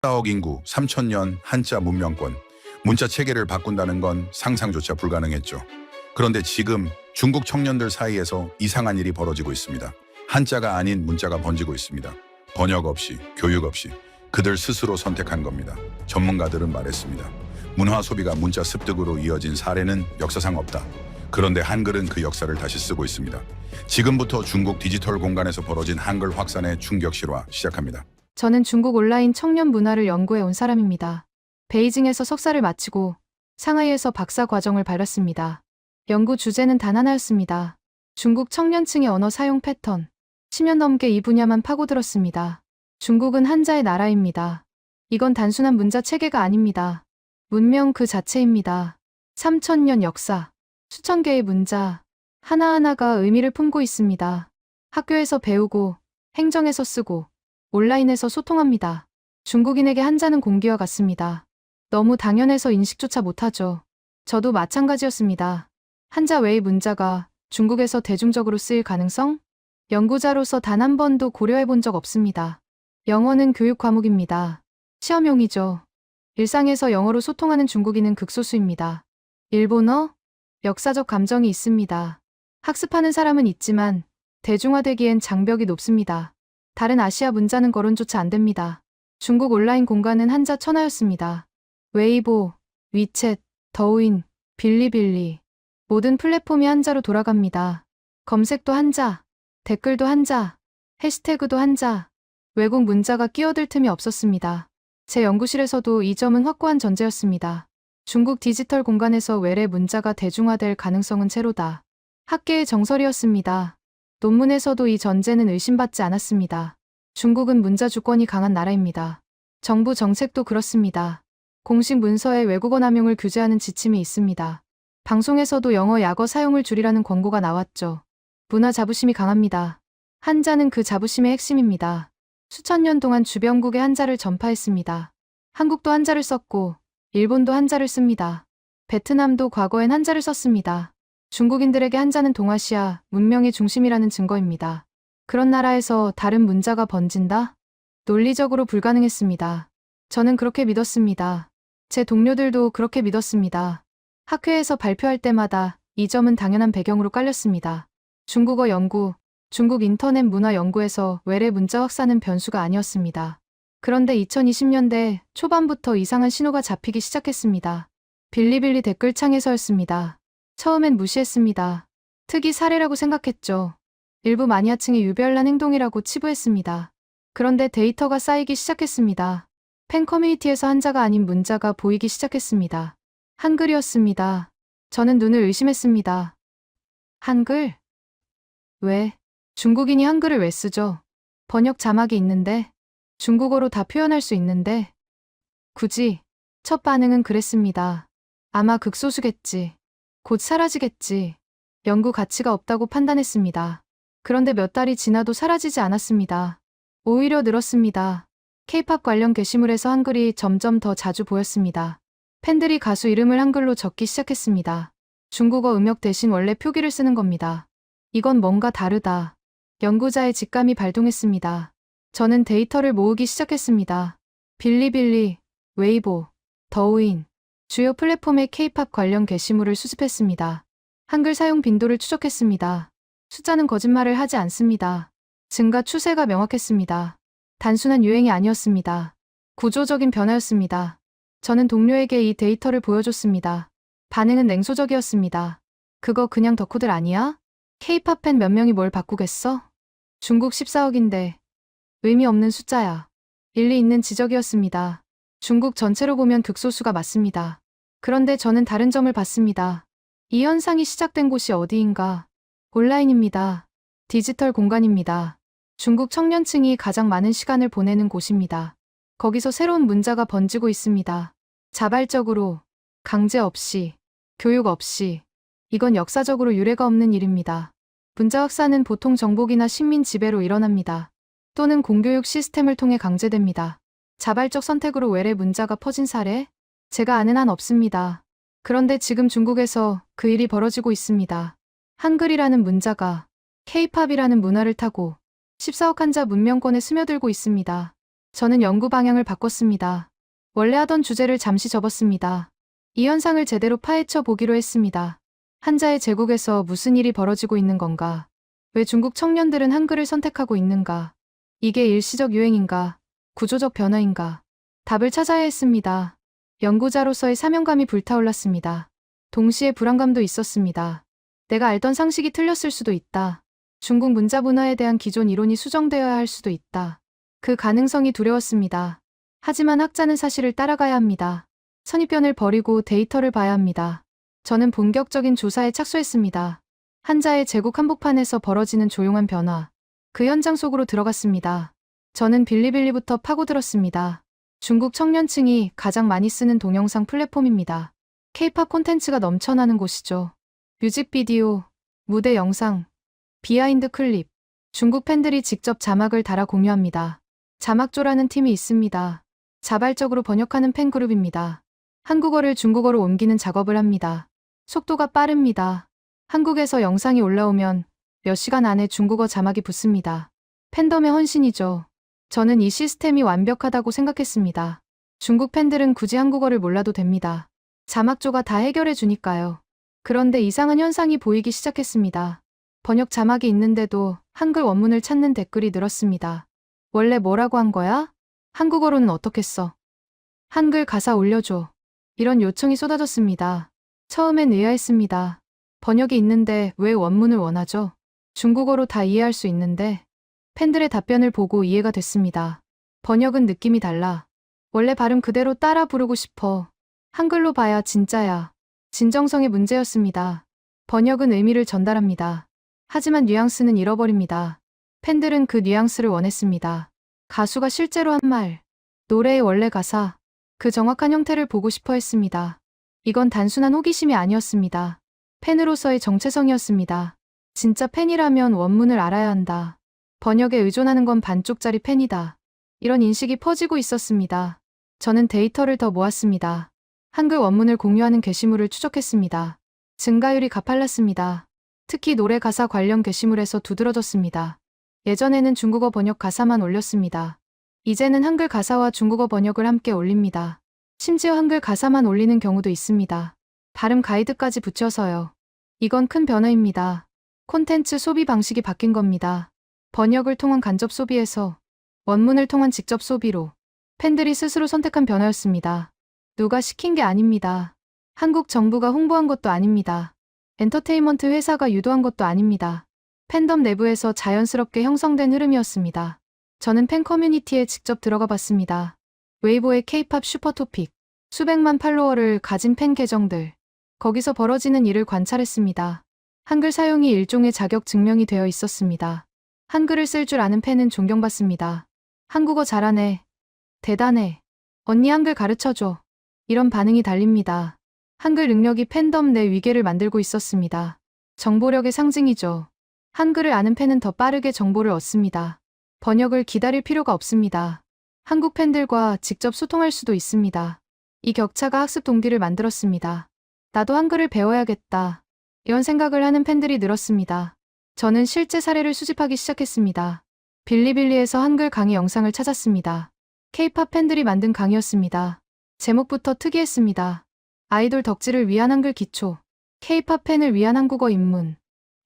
14억 인구, 3천년 한자 문명권, 문자 체계를 바꾼다는 건 상상조차 불가능했죠. 그런데 지금 중국 청년들 사이에서 이상한 일이 벌어지고 있습니다. 한자가 아닌 문자가 번지고 있습니다. 번역 없이, 교육 없이 그들 스스로 선택한 겁니다. 전문가들은 말했습니다. 문화 소비가 문자 습득으로 이어진 사례는 역사상 없다. 그런데 한글은 그 역사를 다시 쓰고 있습니다. 지금부터 중국 디지털 공간에서 벌어진 한글 확산의 충격 실화 시작합니다. 저는 중국 온라인 청년 문화를 연구해 온 사람입니다. 베이징에서 석사를 마치고 상하이에서 박사 과정을 밟았습니다. 연구 주제는 단 하나였습니다. 중국 청년층의 언어 사용 패턴. 10년 넘게 이 분야만 파고들었습니다. 중국은 한자의 나라입니다. 이건 단순한 문자 체계가 아닙니다. 문명 그 자체입니다. 3,000년 역사, 수천 개의 문자, 하나하나가 의미를 품고 있습니다. 학교에서 배우고, 행정에서 쓰고, 온라인에서 소통합니다. 중국인에게 한자는 공기와 같습니다. 너무 당연해서 인식조차 못하죠. 저도 마찬가지였습니다. 한자 외의 문자가 중국에서 대중적으로 쓰일 가능성? 연구자로서 단 한 번도 고려해 본 적 없습니다. 영어는 교육 과목입니다. 시험용이죠. 일상에서 영어로 소통하는 중국인은 극소수입니다. 일본어? 역사적 감정이 있습니다. 학습하는 사람은 있지만 대중화되기엔 장벽이 높습니다. 다른 아시아 문자는 거론조차 안 됩니다. 중국 온라인 공간은 한자 천하였습니다. 웨이보, 위챗, 더우인, 빌리빌리 모든 플랫폼이 한자로 돌아갑니다. 검색도 한자, 댓글도 한자, 해시태그도 한자, 외국 문자가 끼어들 틈이 없었습니다. 제 연구실에서도 이 점은 확고한 전제였습니다. 중국 디지털 공간에서 외래 문자가 대중화될 가능성은 제로다. 학계의 정설이었습니다. 논문에서도 이 전제는 의심받지 않았습니다. 중국은 문자 주권이 강한 나라입니다. 정부 정책도 그렇습니다. 공식 문서에 외국어 남용을 규제하는 지침이 있습니다. 방송에서도 영어 약어 사용을 줄이라는 권고가 나왔죠. 문화 자부심이 강합니다. 한자는 그 자부심의 핵심입니다. 수천 년 동안 주변국의 한자를 전파했습니다. 한국도 한자를 썼고 일본도 한자를 씁니다. 베트남도 과거엔 한자를 썼습니다. 중국인들에게 한자는 동아시아 문명의 중심이라는 증거입니다. 그런 나라에서 다른 문자가 번진다? 논리적으로 불가능했습니다. 저는 그렇게 믿었습니다. 제 동료들도 그렇게 믿었습니다. 학회에서 발표할 때마다 이 점은 당연한 배경으로 깔렸습니다. 중국어 연구, 중국 인터넷 문화 연구에서 외래 문자 확산은 변수가 아니었습니다. 그런데 2020년대 초반부터 이상한 신호가 잡히기 시작했습니다. 빌리빌리 댓글창에서였습니다. 처음엔 무시했습니다. 특이 사례라고 생각했죠. 일부 마니아층의 유별난 행동이라고 치부했습니다. 그런데 데이터가 쌓이기 시작했습니다. 팬 커뮤니티에서 한자가 아닌 문자가 보이기 시작했습니다. 한글이었습니다. 저는 눈을 의심했습니다. 한글? 왜? 중국인이 한글을 왜 쓰죠? 번역 자막이 있는데, 중국어로 다 표현할 수 있는데, 굳이? 첫 반응은 그랬습니다. 아마 극소수겠지. 곧 사라지겠지. 연구 가치가 없다고 판단했습니다. 그런데 몇 달이 지나도 사라지지 않았습니다. 오히려 늘었습니다. K-팝 관련 게시물에서 한글이 점점 더 자주 보였습니다. 팬들이 가수 이름을 한글로 적기 시작했습니다. 중국어 음역 대신 원래 표기를 쓰는 겁니다. 이건 뭔가 다르다. 연구자의 직감이 발동했습니다. 저는 데이터를 모으기 시작했습니다. 빌리빌리, 웨이보, 더우인, 주요 플랫폼의 K-팝 관련 게시물을 수집했습니다. 한글 사용 빈도를 추적했습니다. 숫자는 거짓말을 하지 않습니다. 증가 추세가 명확했습니다. 단순한 유행이 아니었습니다. 구조적인 변화였습니다. 저는 동료에게 이 데이터를 보여줬습니다. 반응은 냉소적이었습니다. 그거 그냥 덕후들 아니야? K-팝 팬 몇 명이 뭘 바꾸겠어? 중국 14억인데 의미 없는 숫자야. 일리 있는 지적이었습니다. 중국 전체로 보면 극소수가 맞습니다. 그런데 저는 다른 점을 봤습니다. 이 현상이 시작된 곳이 어디인가? 온라인입니다. 디지털 공간입니다. 중국 청년층이 가장 많은 시간을 보내는 곳입니다. 거기서 새로운 문자가 번지고 있습니다. 자발적으로, 강제 없이, 교육 없이. 이건 역사적으로 유례가 없는 일입니다. 문자 확산은 보통 정복이나 식민 지배로 일어납니다. 또는 공교육 시스템을 통해 강제됩니다. 자발적 선택으로 외래 문자가 퍼진 사례? 제가 아는 한 없습니다. 그런데 지금 중국에서 그 일이 벌어지고 있습니다. 한글이라는 문자가 K-팝이라는 문화를 타고 14억 한자 문명권에 스며들고 있습니다. 저는 연구 방향을 바꿨습니다. 원래 하던 주제를 잠시 접었습니다. 이 현상을 제대로 파헤쳐 보기로 했습니다. 한자의 제국에서 무슨 일이 벌어지고 있는 건가? 왜 중국 청년들은 한글을 선택하고 있는가? 이게 일시적 유행인가? 구조적 변화인가? 답을 찾아야 했습니다. 연구자로서의 사명감이 불타올랐습니다. 동시에 불안감도 있었습니다. 내가 알던 상식이 틀렸을 수도 있다. 중국 문자 문화에 대한 기존 이론이 수정되어야 할 수도 있다. 그 가능성이 두려웠습니다. 하지만 학자는 사실을 따라가야 합니다. 선입견을 버리고 데이터를 봐야 합니다. 저는 본격적인 조사에 착수했습니다. 한자의 제국 한복판에서 벌어지는 조용한 변화. 그 현장 속으로 들어갔습니다. 저는 빌리빌리부터 파고들었습니다. 중국 청년층이 가장 많이 쓰는 동영상 플랫폼입니다. K-팝 콘텐츠가 넘쳐나는 곳이죠. 뮤직비디오, 무대 영상, 비하인드 클립. 중국 팬들이 직접 자막을 달아 공유합니다. 자막조라는 팀이 있습니다. 자발적으로 번역하는 팬그룹입니다. 한국어를 중국어로 옮기는 작업을 합니다. 속도가 빠릅니다. 한국에서 영상이 올라오면 몇 시간 안에 중국어 자막이 붙습니다. 팬덤의 헌신이죠. 저는 이 시스템이 완벽하다고 생각했습니다. 중국 팬들은 굳이 한국어를 몰라도 됩니다. 자막조가 다 해결해 주니까요. 그런데 이상한 현상이 보이기 시작했습니다. 번역 자막이 있는데도 한글 원문을 찾는 댓글이 늘었습니다. 원래 뭐라고 한 거야? 한국어로는 어떻게 써? 한글 가사 올려줘. 이런 요청이 쏟아졌습니다. 처음엔 의아했습니다. 번역이 있는데 왜 원문을 원하죠? 중국어로 다 이해할 수 있는데. 팬들의 답변을 보고 이해가 됐습니다. 번역은 느낌이 달라. 원래 발음 그대로 따라 부르고 싶어. 한글로 봐야 진짜야. 진정성의 문제였습니다. 번역은 의미를 전달합니다. 하지만 뉘앙스는 잃어버립니다. 팬들은 그 뉘앙스를 원했습니다. 가수가 실제로 한 말, 노래의 원래 가사, 그 정확한 형태를 보고 싶어 했습니다. 이건 단순한 호기심이 아니었습니다. 팬으로서의 정체성이었습니다. 진짜 팬이라면 원문을 알아야 한다. 번역에 의존하는 건 반쪽짜리 팬이다. 이런 인식이 퍼지고 있었습니다. 저는 데이터를 더 모았습니다. 한글 원문을 공유하는 게시물을 추적했습니다. 증가율이 가팔랐습니다. 특히 노래 가사 관련 게시물에서 두드러졌습니다. 예전에는 중국어 번역 가사만 올렸습니다. 이제는 한글 가사와 중국어 번역을 함께 올립니다. 심지어 한글 가사만 올리는 경우도 있습니다. 발음 가이드까지 붙여서요. 이건 큰 변화입니다. 콘텐츠 소비 방식이 바뀐 겁니다. 번역을 통한 간접 소비에서 원문을 통한 직접 소비로 팬들이 스스로 선택한 변화였습니다. 누가 시킨 게 아닙니다. 한국 정부가 홍보한 것도 아닙니다. 엔터테인먼트 회사가 유도한 것도 아닙니다. 팬덤 내부에서 자연스럽게 형성된 흐름이었습니다. 저는 팬 커뮤니티에 직접 들어가 봤습니다. 웨이보의 K-팝 슈퍼토픽, 수백만 팔로워를 가진 팬 계정들. 거기서 벌어지는 일을 관찰했습니다. 한글 사용이 일종의 자격 증명이 되어 있었습니다. 한글을 쓸 줄 아는 팬은 존경받습니다. 한국어 잘하네. 대단해. 언니 한글 가르쳐줘. 이런 반응이 달립니다. 한글 능력이 팬덤 내 위계를 만들고 있었습니다. 정보력의 상징이죠. 한글을 아는 팬은 더 빠르게 정보를 얻습니다. 번역을 기다릴 필요가 없습니다. 한국 팬들과 직접 소통할 수도 있습니다. 이 격차가 학습 동기를 만들었습니다. 나도 한글을 배워야겠다. 이런 생각을 하는 팬들이 늘었습니다. 저는 실제 사례를 수집하기 시작했습니다. 빌리빌리에서 한글 강의 영상을 찾았습니다. K-팝 팬들이 만든 강의였습니다. 제목부터 특이했습니다. 아이돌 덕질을 위한 한글 기초, K-팝 팬을 위한 한국어 입문.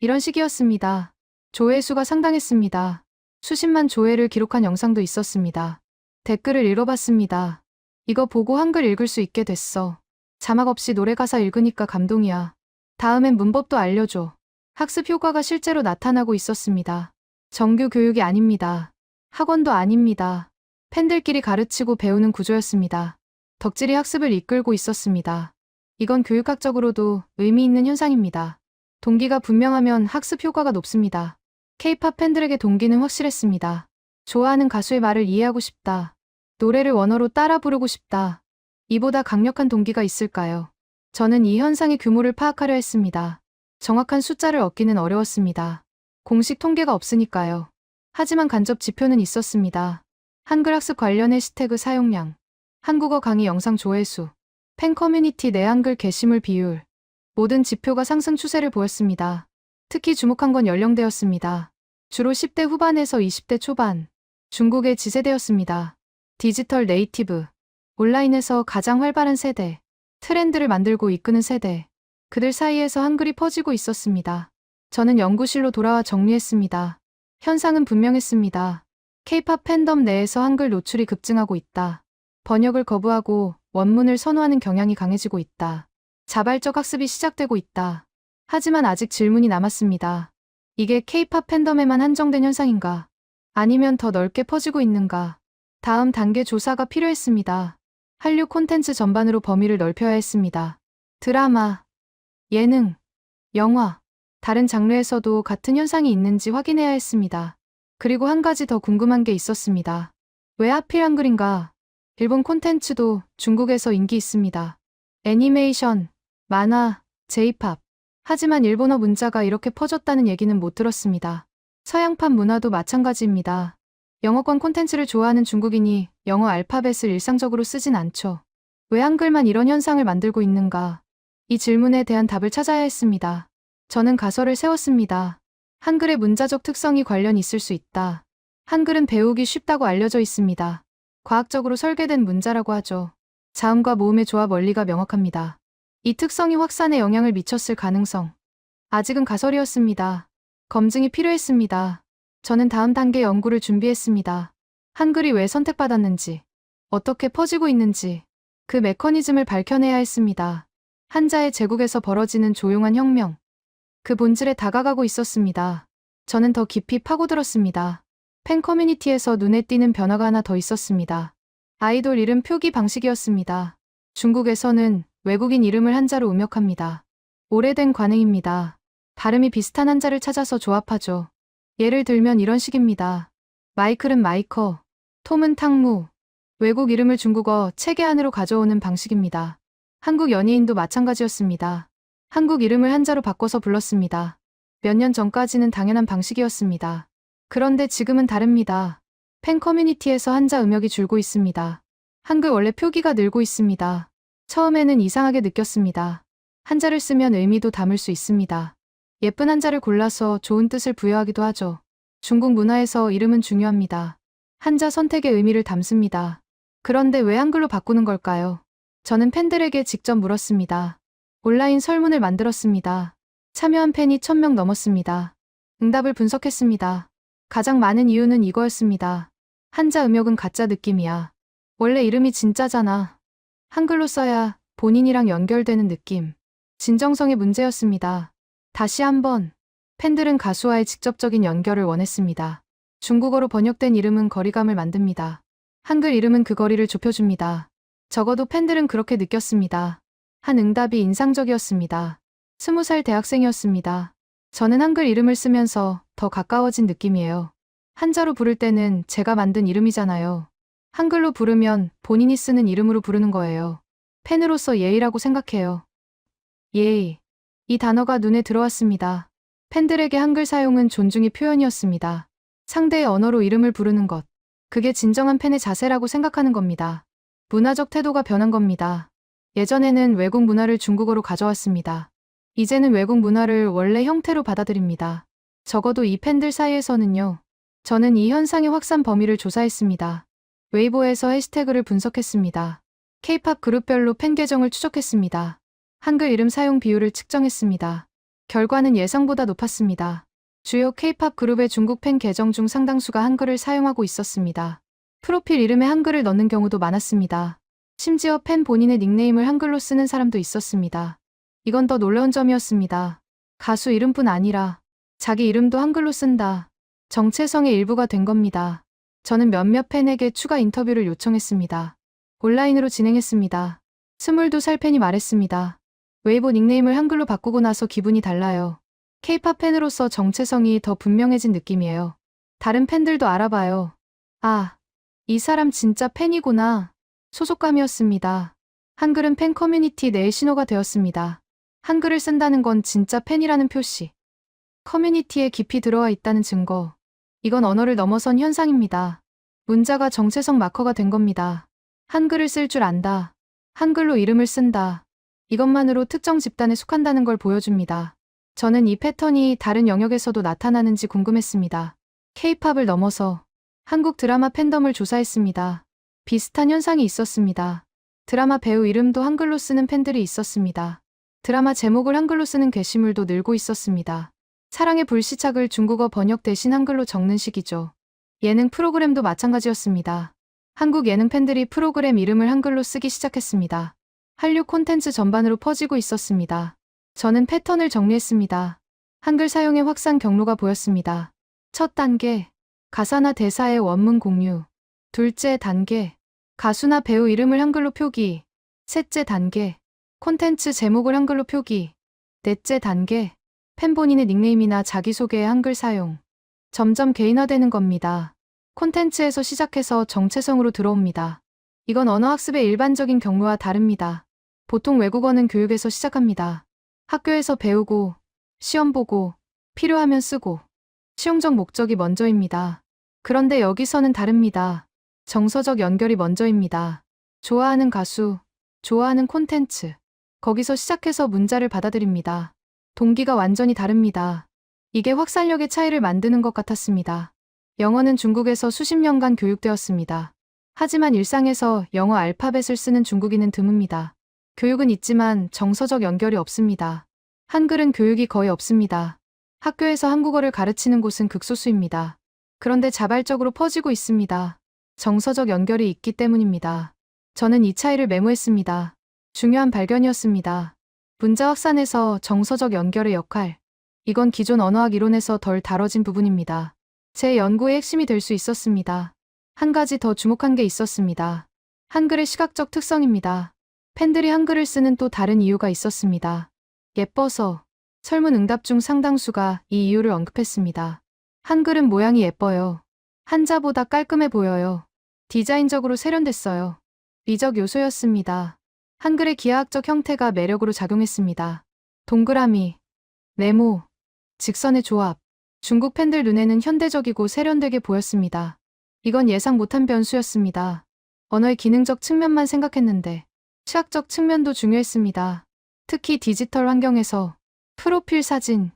이런 식이었습니다. 조회수가 상당했습니다. 수십만 조회를 기록한 영상도 있었습니다. 댓글을 읽어봤습니다. 이거 보고 한글 읽을 수 있게 됐어. 자막 없이 노래 가사 읽으니까 감동이야. 다음엔 문법도 알려줘. 학습 효과가 실제로 나타나고 있었습니다. 정규 교육이 아닙니다. 학원도 아닙니다. 팬들끼리 가르치고 배우는 구조였습니다. 덕질이 학습을 이끌고 있었습니다. 이건 교육학적으로도 의미 있는 현상입니다. 동기가 분명하면 학습 효과가 높습니다. K-팝 팬들에게 동기는 확실했습니다. 좋아하는 가수의 말을 이해하고 싶다. 노래를 원어로 따라 부르고 싶다. 이보다 강력한 동기가 있을까요? 저는 이 현상의 규모를 파악하려 했습니다. 정확한 숫자를 얻기는 어려웠습니다. 공식 통계가 없으니까요. 하지만 간접 지표는 있었습니다. 한글 학습 관련 해시태그 사용량, 한국어 강의 영상 조회수, 팬 커뮤니티 내 한글 게시물 비율, 모든 지표가 상승 추세를 보였습니다. 특히 주목한 건 연령대였습니다. 주로 10대 후반에서 20대 초반, 중국의 지세대였습니다. 디지털 네이티브, 온라인에서 가장 활발한 세대, 트렌드를 만들고 이끄는 세대, 그들 사이에서 한글이 퍼지고 있었습니다. 저는 연구실로 돌아와 정리했습니다. 현상은 분명했습니다. K-팝 팬덤 내에서 한글 노출이 급증하고 있다. 번역을 거부하고 원문을 선호하는 경향이 강해지고 있다. 자발적 학습이 시작되고 있다. 하지만 아직 질문이 남았습니다. 이게 K-팝 팬덤에만 한정된 현상인가? 아니면 더 넓게 퍼지고 있는가? 다음 단계 조사가 필요했습니다. 한류 콘텐츠 전반으로 범위를 넓혀야 했습니다. 드라마, 예능, 영화, 다른 장르에서도 같은 현상이 있는지 확인해야 했습니다. 그리고 한 가지 더 궁금한 게 있었습니다. 왜 하필 한글인가? 일본 콘텐츠도 중국에서 인기 있습니다. 애니메이션, 만화, J-팝. 하지만 일본어 문자가 이렇게 퍼졌다는 얘기는 못 들었습니다. 서양팝 문화도 마찬가지입니다. 영어권 콘텐츠를 좋아하는 중국인이 영어 알파벳을 일상적으로 쓰진 않죠. 왜 한글만 이런 현상을 만들고 있는가? 이 질문에 대한 답을 찾아야 했습니다. 저는 가설을 세웠습니다. 한글의 문자적 특성이 관련이 있을 수 있다. 한글은 배우기 쉽다고 알려져 있습니다. 과학적으로 설계된 문자라고 하죠. 자음과 모음의 조합 원리가 명확합니다. 이 특성이 확산에 영향을 미쳤을 가능성. 아직은 가설이었습니다. 검증이 필요했습니다. 저는 다음 단계 연구를 준비했습니다. 한글이 왜 선택받았는지, 어떻게 퍼지고 있는지, 그 메커니즘을 밝혀내야 했습니다. 한자의 제국에서 벌어지는 조용한 혁명. 그 본질에 다가가고 있었습니다. 저는 더 깊이 파고들었습니다. 팬 커뮤니티에서 눈에 띄는 변화가 하나 더 있었습니다. 아이돌 이름 표기 방식이었습니다. 중국에서는 외국인 이름을 한자로 음역합니다. 오래된 관행입니다. 발음이 비슷한 한자를 찾아서 조합하죠. 예를 들면 이런 식입니다. 마이클은 마이커, 톰은 탕무. 외국 이름을 중국어 체계 안으로 가져오는 방식입니다. 한국 연예인도 마찬가지였습니다. 한국 이름을 한자로 바꿔서 불렀습니다. 몇 년 전까지는 당연한 방식이었습니다. 그런데 지금은 다릅니다. 팬 커뮤니티에서 한자 음역이 줄고 있습니다. 한글 원래 표기가 늘고 있습니다. 처음에는 이상하게 느꼈습니다. 한자를 쓰면 의미도 담을 수 있습니다. 예쁜 한자를 골라서 좋은 뜻을 부여하기도 하죠. 중국 문화에서 이름은 중요합니다. 한자 선택의 의미를 담습니다. 그런데 왜 한글로 바꾸는 걸까요? 저는 팬들에게 직접 물었습니다. 온라인 설문을 만들었습니다. 참여한 팬이 1000명 넘었습니다. 응답을 분석했습니다. 가장 많은 이유는 이거였습니다. 한자 음역은 가짜 느낌이야. 원래 이름이 진짜잖아. 한글로 써야 본인이랑 연결되는 느낌. 진정성의 문제였습니다. 다시 한번, 팬들은 가수와의 직접적인 연결을 원했습니다. 중국어로 번역된 이름은 거리감을 만듭니다. 한글 이름은 그 거리를 좁혀줍니다. 적어도 팬들은 그렇게 느꼈습니다. 한 응답이 인상적이었습니다. 20살 대학생이었습니다. 저는 한글 이름을 쓰면서 더 가까워진 느낌이에요. 한자로 부를 때는 제가 만든 이름이잖아요. 한글로 부르면 본인이 쓰는 이름으로 부르는 거예요. 팬으로서 예의라고 생각해요. 예의. 이 단어가 눈에 들어왔습니다. 팬들에게 한글 사용은 존중의 표현이었습니다. 상대의 언어로 이름을 부르는 것. 그게 진정한 팬의 자세라고 생각하는 겁니다. 문화적 태도가 변한 겁니다. 예전에는 외국 문화를 중국어로 가져왔습니다. 이제는 외국 문화를 원래 형태로 받아들입니다. 적어도 이 팬들 사이에서는요. 저는 이 현상의 확산 범위를 조사했습니다. 웨이보에서 해시태그를 분석했습니다. K-팝 그룹별로 팬 계정을 추적했습니다. 한글 이름 사용 비율을 측정했습니다. 결과는 예상보다 높았습니다. 주요 K-팝 그룹의 중국 팬 계정 중 상당수가 한글을 사용하고 있었습니다. 프로필 이름에 한글을 넣는 경우도 많았습니다. 심지어 팬 본인의 닉네임을 한글로 쓰는 사람도 있었습니다. 이건 더 놀라운 점이었습니다. 가수 이름뿐 아니라 자기 이름도 한글로 쓴다. 정체성의 일부가 된 겁니다. 저는 몇몇 팬에게 추가 인터뷰를 요청했습니다. 온라인으로 진행했습니다. 22살 팬이 말했습니다. 웨이보 닉네임을 한글로 바꾸고 나서 기분이 달라요. K-팝 팬으로서 정체성이 더 분명해진 느낌이에요. 다른 팬들도 알아봐요. 아, 이 사람 진짜 팬이구나. 소속감이었습니다. 한글은 팬 커뮤니티 내의 신호가 되었습니다. 한글을 쓴다는 건 진짜 팬이라는 표시. 커뮤니티에 깊이 들어와 있다는 증거. 이건 언어를 넘어선 현상입니다. 문자가 정체성 마커가 된 겁니다. 한글을 쓸 줄 안다. 한글로 이름을 쓴다. 이것만으로 특정 집단에 속한다는 걸 보여줍니다. 저는 이 패턴이 다른 영역에서도 나타나는지 궁금했습니다. K-팝을 넘어서 한국 드라마 팬덤을 조사했습니다. 비슷한 현상이 있었습니다. 드라마 배우 이름도 한글로 쓰는 팬들이 있었습니다. 드라마 제목을 한글로 쓰는 게시물도 늘고 있었습니다. 사랑의 불시착을 중국어 번역 대신 한글로 적는 식이죠. 예능 프로그램도 마찬가지였습니다. 한국 예능 팬들이 프로그램 이름을 한글로 쓰기 시작했습니다. 한류 콘텐츠 전반으로 퍼지고 있었습니다. 저는 패턴을 정리했습니다. 한글 사용의 확산 경로가 보였습니다. 첫 단계, 가사나 대사의 원문 공유. 둘째 단계, 가수나 배우 이름을 한글로 표기. 셋째 단계, 콘텐츠 제목을 한글로 표기. 넷째 단계, 팬 본인의 닉네임이나 자기소개의 한글 사용. 점점 개인화되는 겁니다. 콘텐츠에서 시작해서 정체성으로 들어옵니다. 이건 언어학습의 일반적인 경로와 다릅니다. 보통 외국어는 교육에서 시작합니다. 학교에서 배우고, 시험 보고, 필요하면 쓰고, 실용적 목적이 먼저입니다. 그런데 여기서는 다릅니다. 정서적 연결이 먼저입니다. 좋아하는 가수, 좋아하는 콘텐츠. 거기서 시작해서 문자를 받아들입니다. 동기가 완전히 다릅니다. 이게 확산력의 차이를 만드는 것 같았습니다. 영어는 중국에서 수십 년간 교육되었습니다. 하지만 일상에서 영어 알파벳을 쓰는 중국인은 드뭅니다. 교육은 있지만 정서적 연결이 없습니다. 한글은 교육이 거의 없습니다. 학교에서 한국어를 가르치는 곳은 극소수입니다. 그런데 자발적으로 퍼지고 있습니다. 정서적 연결이 있기 때문입니다. 저는 이 차이를 메모했습니다. 중요한 발견이었습니다. 문자 확산에서 정서적 연결의 역할. 이건 기존 언어학 이론에서 덜 다뤄진 부분입니다. 제 연구의 핵심이 될 수 있었습니다. 한 가지 더 주목한 게 있었습니다. 한글의 시각적 특성입니다. 팬들이 한글을 쓰는 또 다른 이유가 있었습니다. 예뻐서. 설문응답 중 상당수가 이 이유를 언급했습니다. 한글은 모양이 예뻐요. 한자보다 깔끔해 보여요. 디자인적으로 세련됐어요. 미적 요소였습니다. 한글의 기하학적 형태가 매력으로 작용했습니다. 동그라미, 네모, 직선의 조합. 중국 팬들 눈에는 현대적이고 세련되게 보였습니다. 이건 예상 못한 변수였습니다. 언어의 기능적 측면만 생각했는데 시각적 측면도 중요했습니다. 특히 디지털 환경에서 프로필 사진,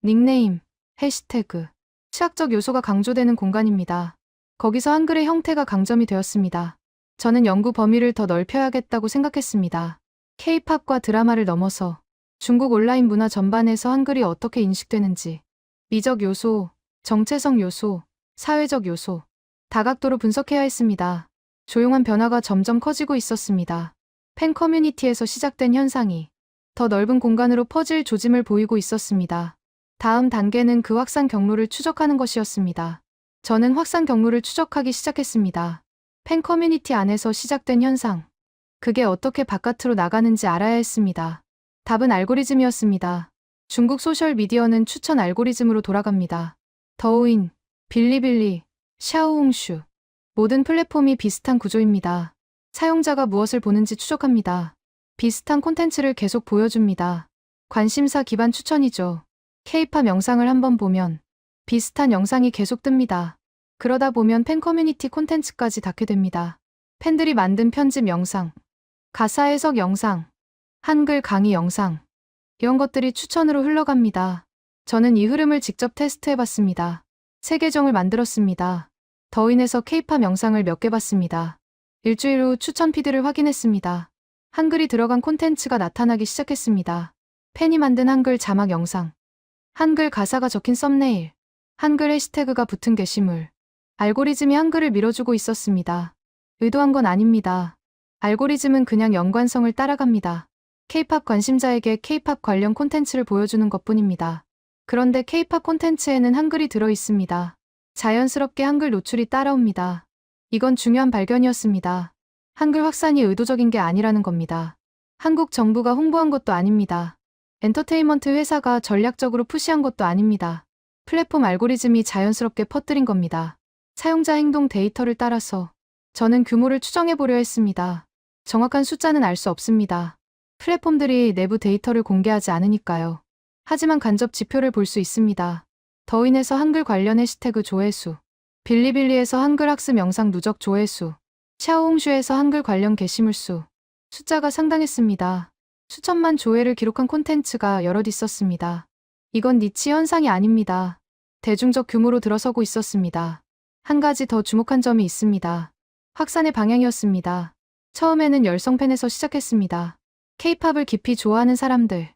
닉네임, 해시태그, 시각적 요소가 강조되는 공간입니다. 거기서 한글의 형태가 강점이 되었습니다. 저는 연구 범위를 더 넓혀야겠다고 생각했습니다. K-팝과 드라마를 넘어서 중국 온라인 문화 전반에서 한글이 어떻게 인식되는지, 미적 요소, 정체성 요소, 사회적 요소, 다각도로 분석해야 했습니다. 조용한 변화가 점점 커지고 있었습니다. 팬 커뮤니티에서 시작된 현상이 더 넓은 공간으로 퍼질 조짐을 보이고 있었습니다. 다음 단계는 그 확산 경로를 추적하는 것이었습니다. 저는 확산 경로를 추적하기 시작했습니다. 팬 커뮤니티 안에서 시작된 현상. 그게 어떻게 바깥으로 나가는지 알아야 했습니다. 답은 알고리즘이었습니다. 중국 소셜미디어는 추천 알고리즘으로 돌아갑니다. 더우인, 빌리빌리, 샤오홍슈. 모든 플랫폼이 비슷한 구조입니다. 사용자가 무엇을 보는지 추적합니다. 비슷한 콘텐츠를 계속 보여줍니다. 관심사 기반 추천이죠. K-팝 영상을 한번 보면 비슷한 영상이 계속 뜹니다. 그러다 보면 팬 커뮤니티 콘텐츠까지 닿게 됩니다. 팬들이 만든 편집 영상, 가사 해석 영상, 한글 강의 영상, 이런 것들이 추천으로 흘러갑니다. 저는 이 흐름을 직접 테스트해봤습니다. 세 계정을 만들었습니다. 더인에서 K-팝 영상을 몇 개 봤습니다. 일주일 후 추천 피드를 확인했습니다. 한글이 들어간 콘텐츠가 나타나기 시작했습니다. 팬이 만든 한글 자막 영상, 한글 가사가 적힌 썸네일, 한글 해시태그가 붙은 게시물. 알고리즘이 한글을 밀어주고 있었습니다. 의도한 건 아닙니다. 알고리즘은 그냥 연관성을 따라갑니다. K-팝 관심자에게 K-팝 관련 콘텐츠를 보여주는 것뿐입니다. 그런데 K-팝 콘텐츠에는 한글이 들어 있습니다. 자연스럽게 한글 노출이 따라옵니다. 이건 중요한 발견이었습니다. 한글 확산이 의도적인 게 아니라는 겁니다. 한국 정부가 홍보한 것도 아닙니다. 엔터테인먼트 회사가 전략적으로 푸시한 것도 아닙니다. 플랫폼 알고리즘이 자연스럽게 퍼뜨린 겁니다. 사용자 행동 데이터를 따라서 저는 규모를 추정해 보려 했습니다. 정확한 숫자는 알 수 없습니다. 플랫폼들이 내부 데이터를 공개하지 않으니까요. 하지만 간접 지표를 볼 수 있습니다. 더인에서 한글 관련 해시태그 조회수, 빌리빌리에서 한글 학습 영상 누적 조회수, 샤오홍슈에서 한글 관련 게시물 수, 숫자가 상당했습니다. 수천만 조회를 기록한 콘텐츠가 여럿 있었습니다. 이건 니치 현상이 아닙니다. 대중적 규모로 들어서고 있었습니다. 한 가지 더 주목한 점이 있습니다. 확산의 방향이었습니다. 처음에는 열성팬에서 시작했습니다. K-팝을 깊이 좋아하는 사람들.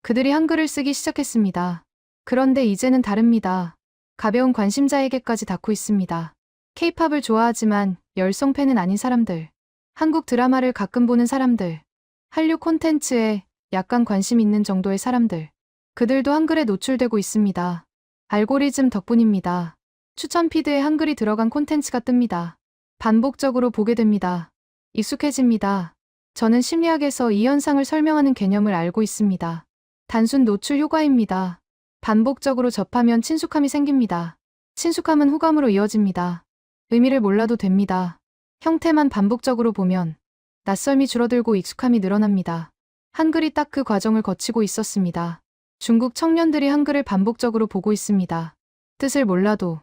그들이 한글을 쓰기 시작했습니다. 그런데 이제는 다릅니다. 가벼운 관심자에게까지 닿고 있습니다. K-팝을 좋아하지만 열성팬은 아닌 사람들. 한국 드라마를 가끔 보는 사람들. 한류 콘텐츠에 약간 관심 있는 정도의 사람들. 그들도 한글에 노출되고 있습니다. 알고리즘 덕분입니다. 추천 피드에 한글이 들어간 콘텐츠가 뜹니다. 반복적으로 보게 됩니다. 익숙해집니다. 저는 심리학에서 이 현상을 설명하는 개념을 알고 있습니다. 단순 노출 효과입니다. 반복적으로 접하면 친숙함이 생깁니다. 친숙함은 호감으로 이어집니다. 의미를 몰라도 됩니다. 형태만 반복적으로 보면 낯설미 줄어들고 익숙함이 늘어납니다. 한글이 딱 그 과정을 거치고 있었습니다. 중국 청년들이 한글을 반복적으로 보고 있습니다. 뜻을 몰라도,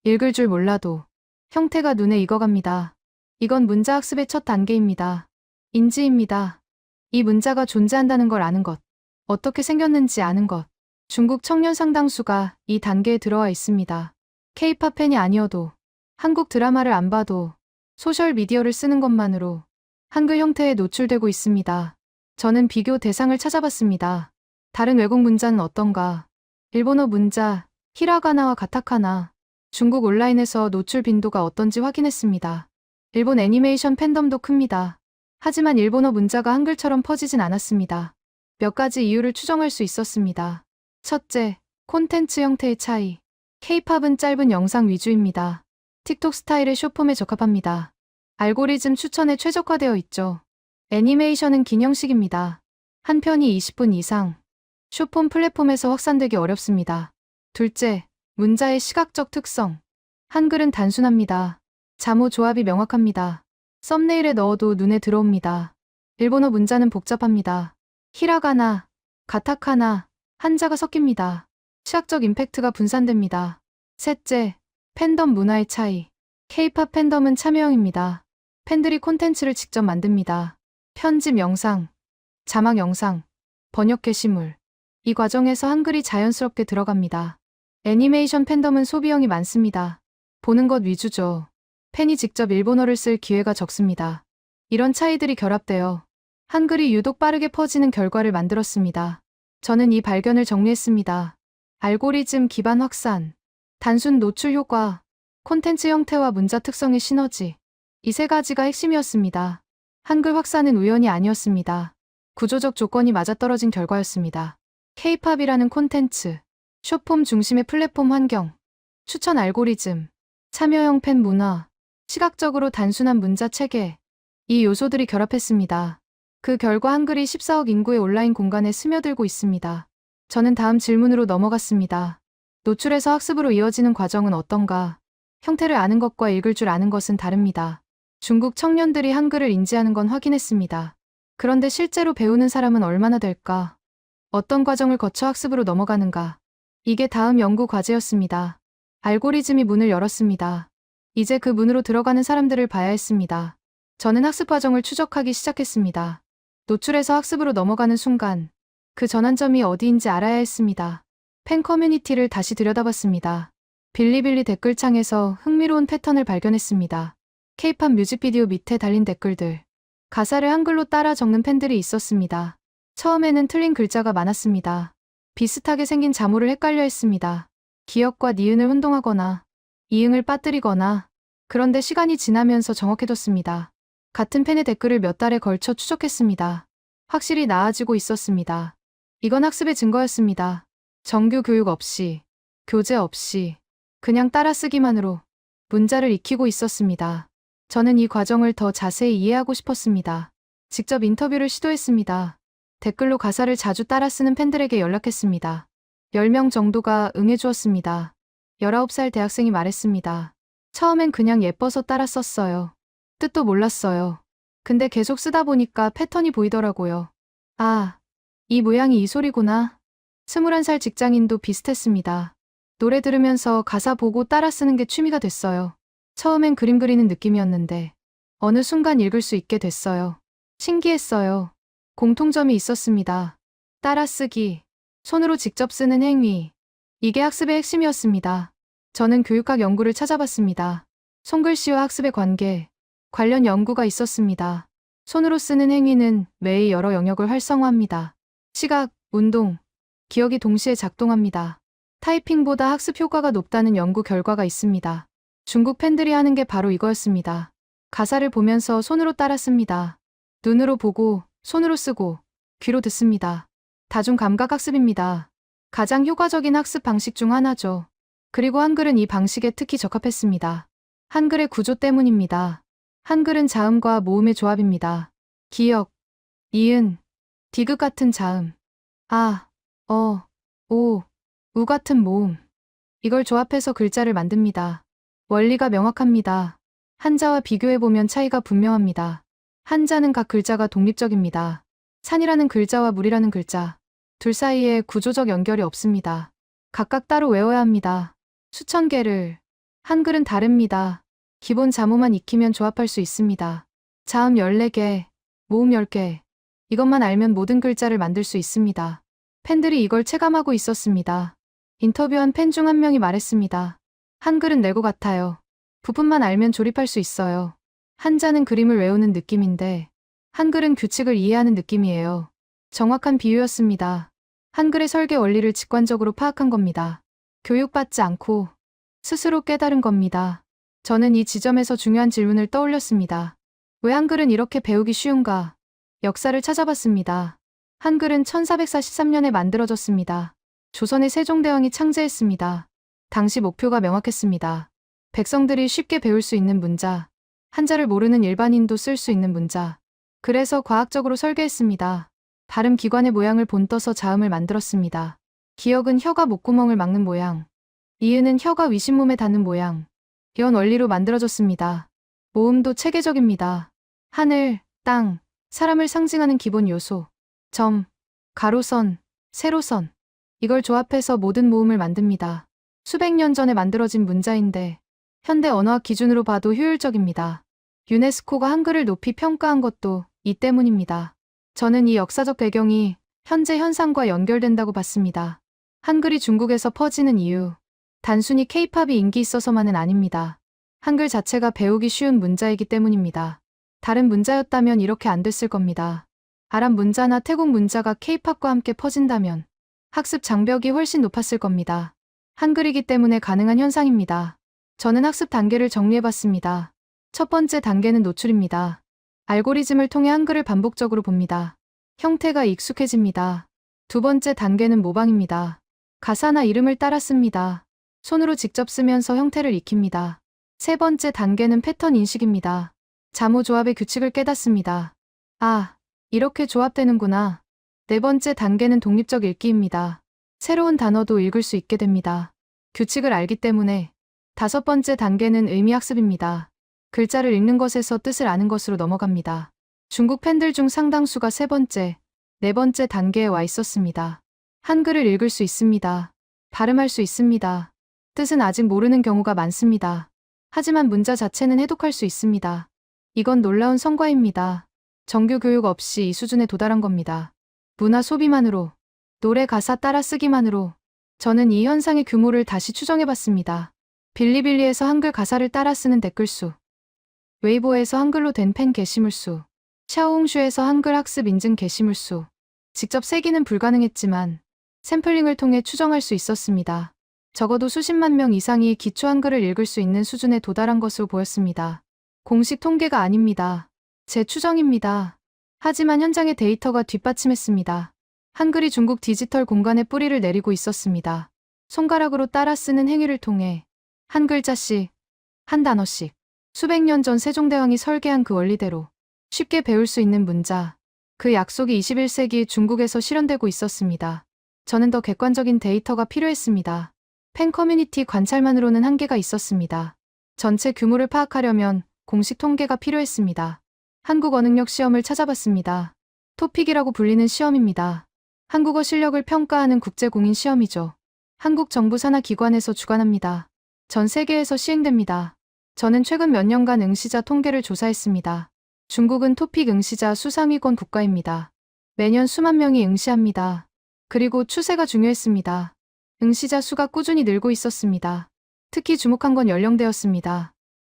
읽을 줄 몰라도 형태가 눈에 익어갑니다. 이건 문자 학습의 첫 단계입니다. 인지입니다. 이 문자가 존재한다는 걸 아는 것, 어떻게 생겼는지 아는 것. 중국 청년 상당수가 이 단계에 들어와 있습니다. K-팝 팬이 아니어도, 한국 드라마를 안 봐도, 소셜미디어를 쓰는 것만으로 한글 형태에 노출되고 있습니다. 저는 비교 대상을 찾아봤습니다. 다른 외국 문자는 어떤가? 일본어 문자, 히라가나와 가타카나, 중국 온라인에서 노출 빈도가 어떤지 확인했습니다. 일본 애니메이션 팬덤도 큽니다. 하지만 일본어 문자가 한글처럼 퍼지진 않았습니다. 몇 가지 이유를 추정할 수 있었습니다. 첫째, 콘텐츠 형태의 차이. K-팝은 짧은 영상 위주입니다. 틱톡 스타일의 숏폼에 적합합니다. 알고리즘 추천에 최적화되어 있죠. 애니메이션은 긴 형식입니다. 한 편이 20분 이상. 숏폼 플랫폼에서 확산되기 어렵습니다. 둘째, 문자의 시각적 특성. 한글은 단순합니다. 자모 조합이 명확합니다. 썸네일에 넣어도 눈에 들어옵니다. 일본어 문자는 복잡합니다. 히라가나, 가타카나, 한자가 섞입니다. 시각적 임팩트가 분산됩니다. 셋째, 팬덤 문화의 차이. K-팝 팬덤은 참여형입니다. 팬들이 콘텐츠를 직접 만듭니다. 편집 영상, 자막 영상, 번역 게시물. 이 과정에서 한글이 자연스럽게 들어갑니다. 애니메이션 팬덤은 소비형이 많습니다. 보는 것 위주죠. 팬이 직접 일본어를 쓸 기회가 적습니다. 이런 차이들이 결합되어 한글이 유독 빠르게 퍼지는 결과를 만들었습니다. 저는 이 발견을 정리했습니다. 알고리즘 기반 확산, 단순 노출 효과, 콘텐츠 형태와 문자 특성의 시너지. 이 세 가지가 핵심이었습니다. 한글 확산은 우연이 아니었습니다. 구조적 조건이 맞아떨어진 결과였습니다. K-팝이라는 콘텐츠, 숏폼 중심의 플랫폼 환경, 추천 알고리즘, 참여형 팬 문화, 시각적으로 단순한 문자 체계, 이 요소들이 결합했습니다. 그 결과 한글이 14억 인구의 온라인 공간에 스며들고 있습니다. 저는 다음 질문으로 넘어갔습니다. 노출에서 학습으로 이어지는 과정은 어떤가? 형태를 아는 것과 읽을 줄 아는 것은 다릅니다. 중국 청년들이 한글을 인지하는 건 확인했습니다. 그런데 실제로 배우는 사람은 얼마나 될까? 어떤 과정을 거쳐 학습으로 넘어가는가? 이게 다음 연구 과제였습니다. 알고리즘이 문을 열었습니다. 이제 그 문으로 들어가는 사람들을 봐야 했습니다. 저는 학습 과정을 추적하기 시작했습니다. 노출에서 학습으로 넘어가는 순간, 그 전환점이 어디인지 알아야 했습니다. 팬 커뮤니티를 다시 들여다봤습니다. 빌리빌리 댓글창에서 흥미로운 패턴을 발견했습니다. K-팝 뮤직비디오 밑에 달린 댓글들. 가사를 한글로 따라 적는 팬들이 있었습니다. 처음에는 틀린 글자가 많았습니다. 비슷하게 생긴 자모를 헷갈려 했습니다. 기역과 니은을 혼동하거나 이응을 빠뜨리거나. 그런데 시간이 지나면서 정확해졌습니다. 같은 팬의 댓글을 몇 달에 걸쳐 추적했습니다. 확실히 나아지고 있었습니다. 이건 학습의 증거였습니다. 정규 교육 없이, 교재 없이, 그냥 따라쓰기만으로 문자를 익히고 있었습니다. 저는 이 과정을 더 자세히 이해하고 싶었습니다. 직접 인터뷰를 시도했습니다. 댓글로 가사를 자주 따라 쓰는 팬들에게 연락했습니다. 10명 정도가 응해주었습니다. 19살 대학생이 말했습니다. 처음엔 그냥 예뻐서 따라 썼어요. 뜻도 몰랐어요. 근데 계속 쓰다 보니까 패턴이 보이더라고요. 아, 이 모양이 이 소리구나. 21살 직장인도 비슷했습니다. 노래 들으면서 가사 보고 따라 쓰는 게 취미가 됐어요. 처음엔 그림 그리는 느낌이었는데 어느 순간 읽을 수 있게 됐어요. 신기했어요. 공통점이 있었습니다. 따라쓰기, 손으로 직접 쓰는 행위. 이게 학습의 핵심이었습니다. 저는 교육학 연구를 찾아봤습니다. 손글씨와 학습의 관계, 관련 연구가 있었습니다. 손으로 쓰는 행위는 뇌의 여러 영역을 활성화합니다. 시각, 운동, 기억이 동시에 작동합니다. 타이핑보다 학습 효과가 높다는 연구 결과가 있습니다. 중국 팬들이 하는 게 바로 이거였습니다. 가사를 보면서 손으로 따랐습니다. 눈으로 보고, 손으로 쓰고, 귀로 듣습니다. 다중감각 학습입니다. 가장 효과적인 학습 방식 중 하나죠. 그리고 한글은 이 방식에 특히 적합했습니다. 한글의 구조 때문입니다. 한글은 자음과 모음의 조합입니다. 기역, 이은, 디귿 같은 자음, 아, 어, 오, 우 같은 모음. 이걸 조합해서 글자를 만듭니다. 원리가 명확합니다. 한자와 비교해보면 차이가 분명합니다. 한자는 각 글자가 독립적입니다. 산이라는 글자와 물이라는 글자, 둘 사이에 구조적 연결이 없습니다. 각각 따로 외워야 합니다. 수천 개를. 한글은 다릅니다. 기본 자모만 익히면 조합할 수 있습니다. 자음 14개, 모음 10개. 이것만 알면 모든 글자를 만들 수 있습니다. 팬들이 이걸 체감하고 있었습니다. 인터뷰한 팬 중 한 명이 말했습니다. 한글은 레고 같아요. 부품만 알면 조립할 수 있어요. 한자는 그림을 외우는 느낌인데 한글은 규칙을 이해하는 느낌이에요. 정확한 비유였습니다. 한글의 설계 원리를 직관적으로 파악한 겁니다. 교육받지 않고 스스로 깨달은 겁니다. 저는 이 지점에서 중요한 질문을 떠올렸습니다. 왜 한글은 이렇게 배우기 쉬운가? 역사를 찾아봤습니다. 한글은 1443년에 만들어졌습니다. 조선의 세종대왕이 창제했습니다. 당시 목표가 명확했습니다. 백성들이 쉽게 배울 수 있는 문자, 한자를 모르는 일반인도 쓸 수 있는 문자. 그래서 과학적으로 설계했습니다. 발음 기관의 모양을 본떠서 자음을 만들었습니다. 기역은 혀가 목구멍을 막는 모양, 이은은 혀가 위신몸에 닿는 모양. 이런 원리로 만들어졌습니다. 모음도 체계적입니다. 하늘, 땅, 사람을 상징하는 기본 요소, 점, 가로선, 세로선. 이걸 조합해서 모든 모음을 만듭니다. 수백 년 전에 만들어진 문자인데 현대 언어학 기준으로 봐도 효율적입니다. 유네스코가 한글을 높이 평가한 것도 이 때문입니다. 저는 이 역사적 배경이 현재 현상과 연결된다고 봤습니다. 한글이 중국에서 퍼지는 이유, 단순히 케이팝이 인기 있어서만은 아닙니다. 한글 자체가 배우기 쉬운 문자이기 때문입니다. 다른 문자였다면 이렇게 안 됐을 겁니다. 아랍 문자나 태국 문자가 케이팝과 함께 퍼진다면 학습 장벽이 훨씬 높았을 겁니다. 한글이기 때문에 가능한 현상입니다. 저는 학습 단계를 정리해봤습니다. 첫 번째 단계는 노출입니다. 알고리즘을 통해 한글을 반복적으로 봅니다. 형태가 익숙해집니다. 두 번째 단계는 모방입니다. 가사나 이름을 따라 씁니다. 손으로 직접 쓰면서 형태를 익힙니다. 세 번째 단계는 패턴 인식입니다. 자모 조합의 규칙을 깨닫습니다. 아, 이렇게 조합되는구나. 네 번째 단계는 독립적 읽기입니다. 새로운 단어도 읽을 수 있게 됩니다. 규칙을 알기 때문에. 다섯 번째 단계는 의미학습입니다. 글자를 읽는 것에서 뜻을 아는 것으로 넘어갑니다. 중국 팬들 중 상당수가 세 번째, 네 번째 단계에 와 있었습니다. 한글을 읽을 수 있습니다. 발음할 수 있습니다. 뜻은 아직 모르는 경우가 많습니다. 하지만 문자 자체는 해독할 수 있습니다. 이건 놀라운 성과입니다. 정규 교육 없이 이 수준에 도달한 겁니다. 문화 소비만으로, 노래 가사 따라 쓰기만으로 저는 이 현상의 규모를 다시 추정해봤습니다. 빌리빌리에서 한글 가사를 따라 쓰는 댓글 수, 웨이보에서 한글로 된 팬 게시물 수, 샤오홍슈에서 한글 학습 인증 게시물 수. 직접 세기는 불가능했지만 샘플링을 통해 추정할 수 있었습니다. 적어도 수십만 명 이상이 기초 한글을 읽을 수 있는 수준에 도달한 것으로 보였습니다. 공식 통계가 아닙니다. 제 추정입니다. 하지만 현장의 데이터가 뒷받침했습니다. 한글이 중국 디지털 공간에 뿌리를 내리고 있었습니다. 손가락으로 따라 쓰는 행위를 통해 한 글자씩, 한 단어씩 수백 년 전 세종대왕이 설계한 그 원리대로 쉽게 배울 수 있는 문자. 그 약속이 21세기 중국에서 실현되고 있었습니다. 저는 더 객관적인 데이터가 필요했습니다. 팬 커뮤니티 관찰만으로는 한계가 있었습니다. 전체 규모를 파악하려면 공식 통계가 필요했습니다. 한국 언응력 시험을 찾아봤습니다. 토픽이라고 불리는 시험입니다. 한국어 실력을 평가하는 국제공인 시험이죠. 한국 정부 산하 기관에서 주관합니다. 전 세계에서 시행됩니다. 저는 최근 몇 년간 응시자 통계를 조사했습니다. 중국은 토픽 응시자 수상위권 국가입니다. 매년 수만 명이 응시합니다. 그리고 추세가 중요했습니다. 응시자 수가 꾸준히 늘고 있었습니다. 특히 주목한 건 연령대였습니다.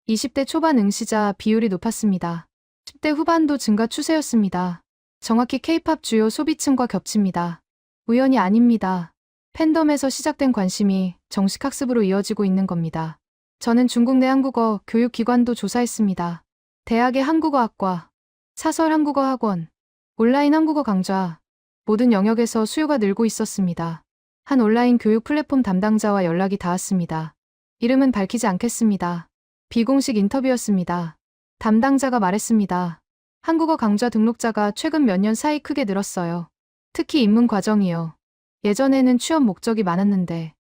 20대 초반 응시자 비율이 높았습니다. 10대 후반도 증가 추세였습니다. 정확히 K-팝 주요 소비층과 겹칩니다. 우연이 아닙니다. 팬덤에서 시작된 관심이 정식 학습으로 이어지고 있는 겁니다. 저는 중국 내 한국어 교육기관도 조사했습니다. 대학의 한국어학과, 사설 한국어학원, 온라인 한국어 강좌, 모든 영역에서 수요가 늘고 있었습니다. 한 온라인 교육 플랫폼 담당자와 연락이 닿았습니다. 이름은 밝히지 않겠습니다. 비공식 인터뷰였습니다. 담당자가 말했습니다. 한국어 강좌 등록자가 최근 몇 년 사이 크게 늘었어요. 특히 입문 과정이요. 예전에는 취업 목적이 많았는데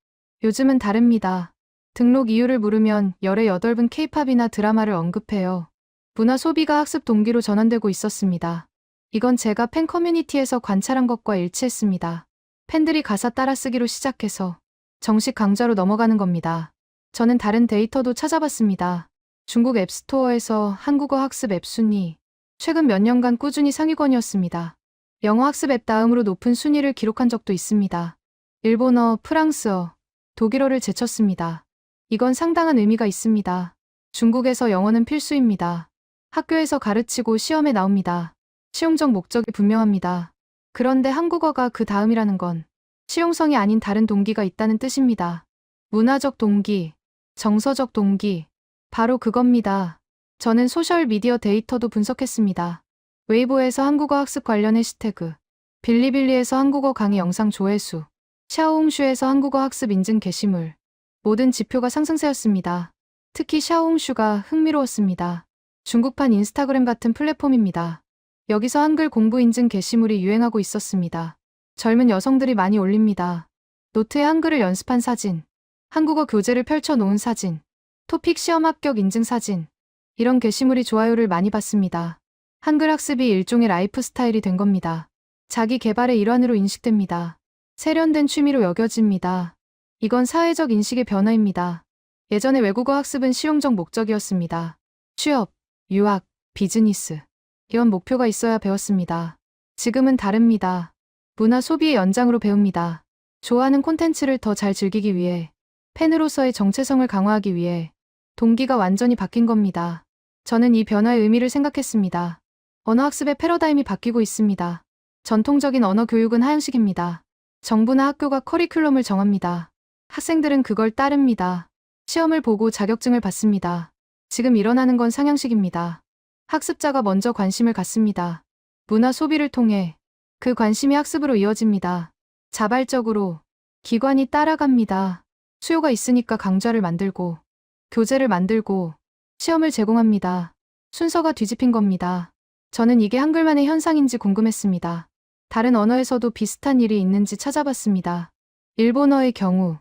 요즘은 다릅니다. 등록 이유를 물으면 열의 8분 K-팝이나 드라마를 언급해요. 문화 소비가 학습 동기로 전환되고 있었습니다. 이건 제가 팬 커뮤니티에서 관찰한 것과 일치했습니다. 팬들이 가사 따라쓰기로 시작해서 정식 강좌로 넘어가는 겁니다. 저는 다른 데이터도 찾아봤습니다. 중국 앱스토어에서 한국어 학습 앱 순위, 최근 몇 년간 꾸준히 상위권이었습니다. 영어 학습 앱 다음으로 높은 순위를 기록한 적도 있습니다. 일본어, 프랑스어, 독일어를 제쳤습니다. 이건 상당한 의미가 있습니다. 중국에서 영어는 필수입니다. 학교에서 가르치고 시험에 나옵니다. 실용적 목적이 분명합니다. 그런데 한국어가 그 다음이라는 건 실용성이 아닌 다른 동기가 있다는 뜻입니다. 문화적 동기, 정서적 동기, 바로 그겁니다. 저는 소셜미디어 데이터도 분석했습니다. 웨이보에서 한국어 학습 관련 해시태그, 빌리빌리에서 한국어 강의 영상 조회수, 샤오홍슈에서 한국어 학습 인증 게시물, 모든 지표가 상승세였습니다. 특히 샤오홍슈가 흥미로웠습니다. 중국판 인스타그램 같은 플랫폼입니다. 여기서 한글 공부 인증 게시물이 유행하고 있었습니다. 젊은 여성들이 많이 올립니다. 노트에 한글을 연습한 사진, 한국어 교재를 펼쳐놓은 사진, 토픽 시험 합격 인증 사진, 이런 게시물이 좋아요를 많이 받습니다. 한글 학습이 일종의 라이프 스타일이 된 겁니다. 자기 개발의 일환으로 인식됩니다. 세련된 취미로 여겨집니다. 이건 사회적 인식의 변화입니다. 예전에 외국어 학습은 실용적 목적이었습니다. 취업, 유학, 비즈니스, 이런 목표가 있어야 배웠습니다. 지금은 다릅니다. 문화 소비의 연장으로 배웁니다. 좋아하는 콘텐츠를 더 잘 즐기기 위해, 팬으로서의 정체성을 강화하기 위해 동기가 완전히 바뀐 겁니다. 저는 이 변화의 의미를 생각했습니다. 언어학습의 패러다임이 바뀌고 있습니다. 전통적인 언어 교육은 하향식입니다. 정부나 학교가 커리큘럼을 정합니다. 학생들은 그걸 따릅니다. 시험을 보고 자격증을 받습니다. 지금 일어나는 건 상향식입니다. 학습자가 먼저 관심을 갖습니다. 문화 소비를 통해 그 관심이 학습으로 이어집니다. 자발적으로 기관이 따라갑니다. 수요가 있으니까 강좌를 만들고, 교재를 만들고, 시험을 제공합니다. 순서가 뒤집힌 겁니다. 저는 이게 한글만의 현상인지 궁금했습니다. 다른 언어에서도 비슷한 일이 있는지 찾아봤습니다. 일본어의 경우,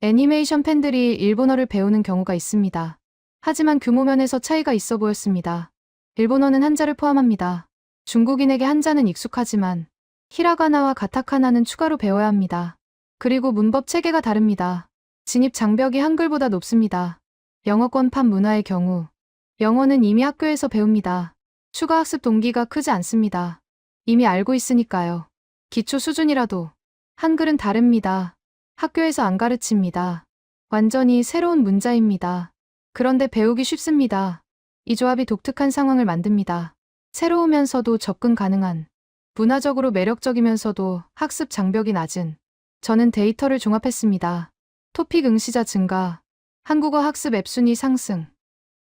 애니메이션 팬들이 일본어를 배우는 경우가 있습니다. 하지만 규모면에서 차이가 있어 보였습니다. 일본어는 한자를 포함합니다. 중국인에게 한자는 익숙하지만 히라가나와 가타카나는 추가로 배워야 합니다. 그리고 문법 체계가 다릅니다. 진입 장벽이 한글보다 높습니다. 영어권판 문화의 경우, 영어는 이미 학교에서 배웁니다. 추가 학습 동기가 크지 않습니다. 이미 알고 있으니까요. 기초 수준이라도. 한글은 다릅니다. 학교에서 안 가르칩니다. 완전히 새로운 문자입니다. 그런데 배우기 쉽습니다. 이 조합이 독특한 상황을 만듭니다. 새로우면서도 접근 가능한, 문화적으로 매력적이면서도 학습 장벽이 낮은. 저는 데이터를 종합했습니다. 토픽 응시자 증가, 한국어 학습 앱 순위 상승,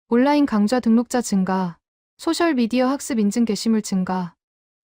온라인 강좌 등록자 증가, 소셜미디어 학습 인증 게시물 증가,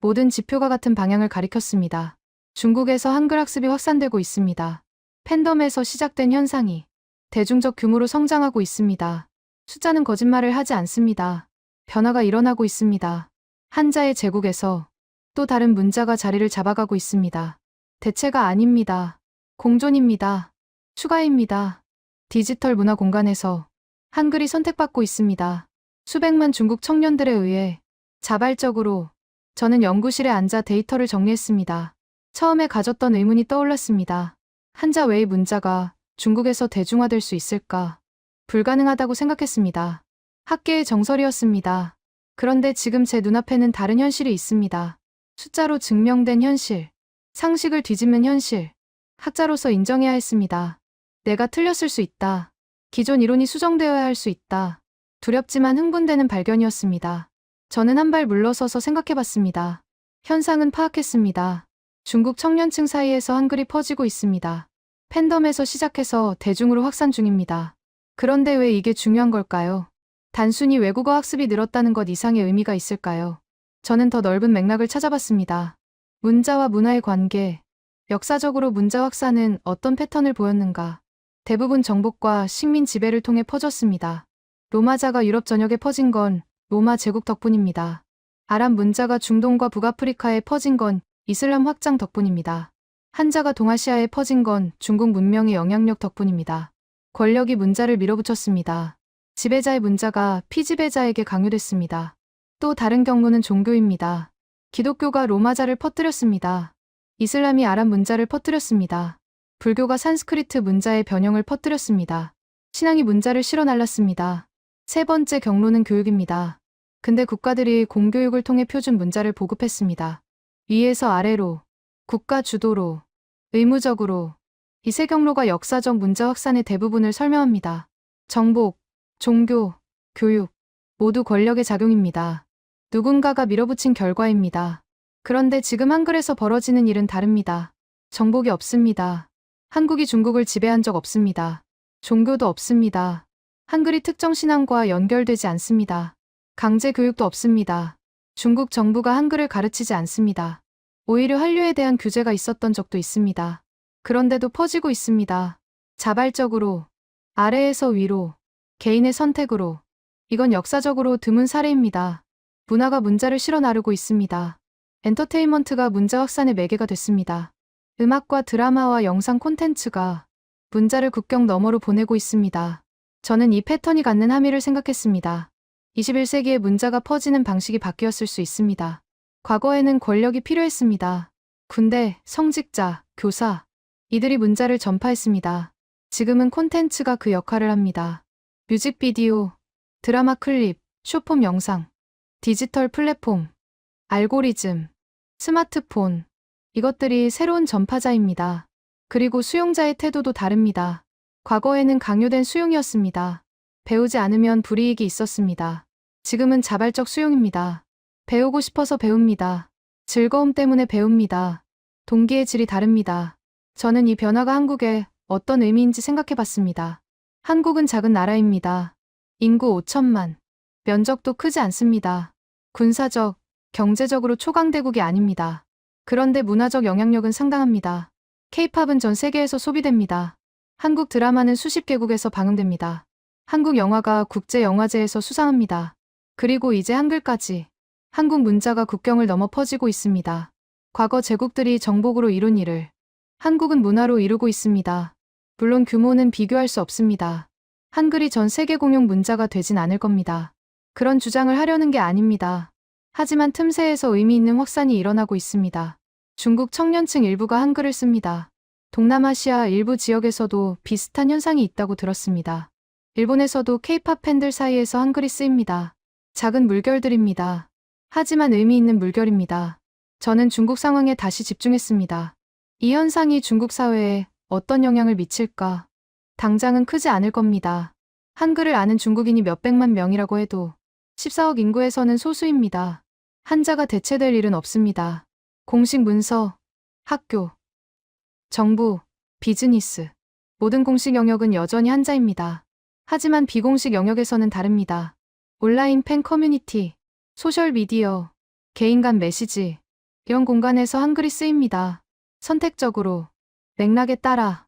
모든 지표가 같은 방향을 가리켰습니다. 중국에서 한글 학습이 확산되고 있습니다. 팬덤에서 시작된 현상이 대중적 규모로 성장하고 있습니다. 숫자는 거짓말을 하지 않습니다. 변화가 일어나고 있습니다. 한자의 제국에서 또 다른 문자가 자리를 잡아가고 있습니다. 대체가 아닙니다. 공존입니다. 추가입니다. 디지털 문화 공간에서 한글이 선택받고 있습니다. 수백만 중국 청년들에 의해 자발적으로 저는 연구실에 앉아 데이터를 정리했습니다. 처음에 가졌던 의문이 떠올랐습니다. 한자 외의 문자가 중국에서 대중화될 수 있을까? 불가능하다고 생각했습니다. 학계의 정설이었습니다. 그런데 지금 제 눈앞에는 다른 현실이 있습니다. 숫자로 증명된 현실, 상식을 뒤집는 현실, 학자로서 인정해야 했습니다. 내가 틀렸을 수 있다. 기존 이론이 수정되어야 할 수 있다. 두렵지만 흥분되는 발견이었습니다. 저는 한 발 물러서서 생각해봤습니다. 현상은 파악했습니다. 중국 청년층 사이에서 한글이 퍼지고 있습니다. 팬덤에서 시작해서 대중으로 확산 중입니다. 그런데 왜 이게 중요한 걸까요? 단순히 외국어 학습이 늘었다는 것 이상의 의미가 있을까요? 저는 더 넓은 맥락을 찾아봤습니다. 문자와 문화의 관계, 역사적으로 문자 확산은 어떤 패턴을 보였는가? 대부분 정복과 식민 지배를 통해 퍼졌습니다. 로마자가 유럽 전역에 퍼진 건 로마 제국 덕분입니다. 아랍 문자가 중동과 북아프리카에 퍼진 건 이슬람 확장 덕분입니다. 한자가 동아시아에 퍼진 건 중국 문명의 영향력 덕분입니다. 권력이 문자를 밀어붙였습니다. 지배자의 문자가 피지배자에게 강요됐습니다. 또 다른 경우는 종교입니다. 기독교가 로마자를 퍼뜨렸습니다. 이슬람이 아랍 문자를 퍼뜨렸습니다. 불교가 산스크리트 문자의 변형을 퍼뜨렸습니다. 신앙이 문자를 실어 날랐습니다. 세 번째 경로는 교육입니다. 근대 국가들이 공교육을 통해 표준 문자를 보급했습니다. 위에서 아래로, 국가 주도로, 의무적으로. 이 세 경로가 역사적 문자 확산의 대부분을 설명합니다. 정복, 종교, 교육, 모두 권력의 작용입니다. 누군가가 밀어붙인 결과입니다. 그런데 지금 한글에서 벌어지는 일은 다릅니다. 정복이 없습니다. 한국이 중국을 지배한 적 없습니다. 종교도 없습니다. 한글이 특정 신앙과 연결되지 않습니다. 강제 교육도 없습니다. 중국 정부가 한글을 가르치지 않습니다. 오히려 한류에 대한 규제가 있었던 적도 있습니다. 그런데도 퍼지고 있습니다. 자발적으로, 아래에서 위로, 개인의 선택으로. 이건 역사적으로 드문 사례입니다. 문화가 문자를 실어 나르고 있습니다. 엔터테인먼트가 문자 확산의 매개가 됐습니다. 음악과 드라마와 영상 콘텐츠가 문자를 국경 너머로 보내고 있습니다. 저는 이 패턴이 갖는 함의를 생각했습니다. 21세기에 문자가 퍼지는 방식이 바뀌었을 수 있습니다. 과거에는 권력이 필요했습니다. 군대, 성직자, 교사, 이들이 문자를 전파했습니다. 지금은 콘텐츠가 그 역할을 합니다. 뮤직비디오, 드라마 클립, 쇼폼 영상, 디지털 플랫폼, 알고리즘, 스마트폰, 이것들이 새로운 전파자입니다. 그리고 수용자의 태도도 다릅니다. 과거에는 강요된 수용이었습니다. 배우지 않으면 불이익이 있었습니다. 지금은 자발적 수용입니다. 배우고 싶어서 배웁니다. 즐거움 때문에 배웁니다. 동기의 질이 다릅니다. 저는 이 변화가 한국에 어떤 의미인지 생각해봤습니다. 한국은 작은 나라입니다. 인구 5천만. 면적도 크지 않습니다. 군사적, 경제적으로 초강대국이 아닙니다. 그런데 문화적 영향력은 상당합니다. K-팝은 전 세계에서 소비됩니다. 한국 드라마는 수십 개국에서 방영됩니다. 한국 영화가 국제영화제에서 수상합니다. 그리고 이제 한글까지. 한국 문자가 국경을 넘어 퍼지고 있습니다. 과거 제국들이 정복으로 이룬 일을 한국은 문화로 이루고 있습니다. 물론 규모는 비교할 수 없습니다. 한글이 전 세계 공용 문자가 되진 않을 겁니다. 그런 주장을 하려는 게 아닙니다. 하지만 틈새에서 의미 있는 확산이 일어나고 있습니다. 중국 청년층 일부가 한글을 씁니다. 동남아시아 일부 지역에서도 비슷한 현상이 있다고 들었습니다. 일본에서도 K-팝 팬들 사이에서 한글이 쓰입니다. 작은 물결들입니다. 하지만 의미 있는 물결입니다. 저는 중국 상황에 다시 집중했습니다. 이 현상이 중국 사회에 어떤 영향을 미칠까? 당장은 크지 않을 겁니다. 한글을 아는 중국인이 몇백만 명이라고 해도 14억 인구에서는 소수입니다. 한자가 대체될 일은 없습니다. 공식 문서, 학교, 정부, 비즈니스, 모든 공식 영역은 여전히 한자입니다. 하지만 비공식 영역에서는 다릅니다. 온라인 팬 커뮤니티, 소셜미디어, 개인 간 메시지, 이런 공간에서 한글이 쓰입니다. 선택적으로, 맥락에 따라